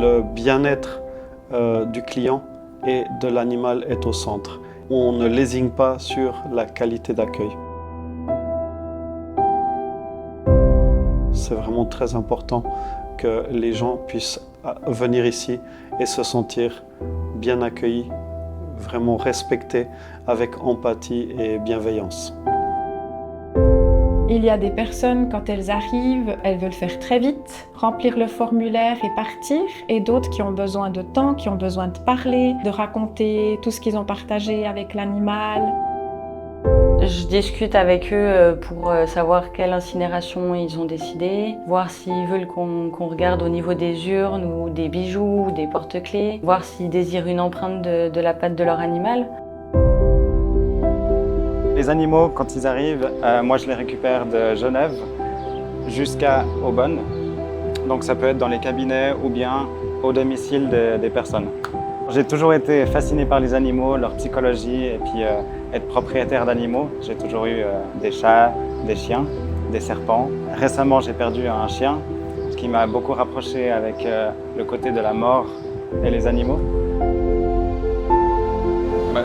Le bien-être du client et de l'animal est au centre. On ne lésigne pas sur la qualité d'accueil. C'est vraiment très important que les gens puissent venir ici et se sentir bien accueillis, vraiment respectés, avec empathie et bienveillance. Il y a des personnes, quand elles arrivent, elles veulent faire très vite, remplir le formulaire et partir, et d'autres qui ont besoin de temps, qui ont besoin de parler, de raconter tout ce qu'ils ont partagé avec l'animal. Je discute avec eux pour savoir quelle incinération ils ont décidé, voir s'ils veulent qu'on regarde au niveau des urnes ou des bijoux ou des porte-clés, voir s'ils désirent une empreinte de la patte de leur animal. Les animaux, quand ils arrivent, moi je les récupère de Genève jusqu'à Aubonne. Donc ça peut être dans les cabinets ou bien au domicile des personnes. J'ai toujours été fasciné par les animaux, leur psychologie et puis être propriétaire d'animaux. J'ai toujours eu des chats, des chiens, des serpents. Récemment, j'ai perdu un chien, ce qui m'a beaucoup rapproché avec le côté de la mort et les animaux.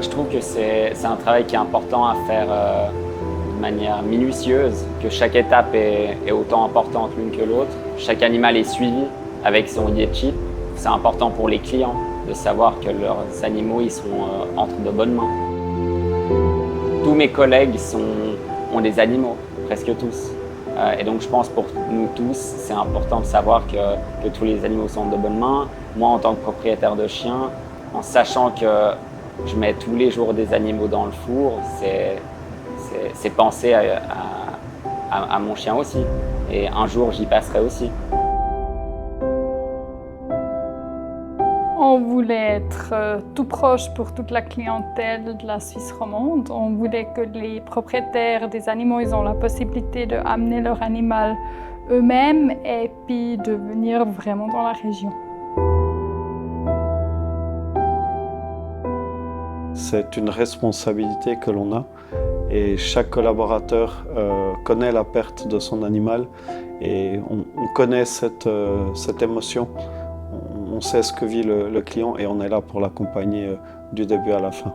Je trouve que c'est un travail qui est important à faire de manière minutieuse, que chaque étape est autant importante l'une que l'autre. Chaque animal est suivi avec son IE-chip. C'est important pour les clients de savoir que leurs animaux ils sont entre de bonnes mains. Tous mes collègues ont des animaux, presque tous. Et donc je pense pour nous tous, c'est important de savoir que tous les animaux sont de bonnes mains. Moi, en tant que propriétaire de chien, en sachant que je mets tous les jours des animaux dans le four, c'est penser à mon chien aussi. Et un jour, j'y passerai aussi. On voulait être tout proche pour toute la clientèle de la Suisse romande. On voulait que les propriétaires des animaux ils ont la possibilité d'amener leur animal eux-mêmes et puis de venir vraiment dans la région. C'est une responsabilité que l'on a et chaque collaborateur connaît la perte de son animal et on connaît cette émotion. On sait ce que vit le client et on est là pour l'accompagner du début à la fin.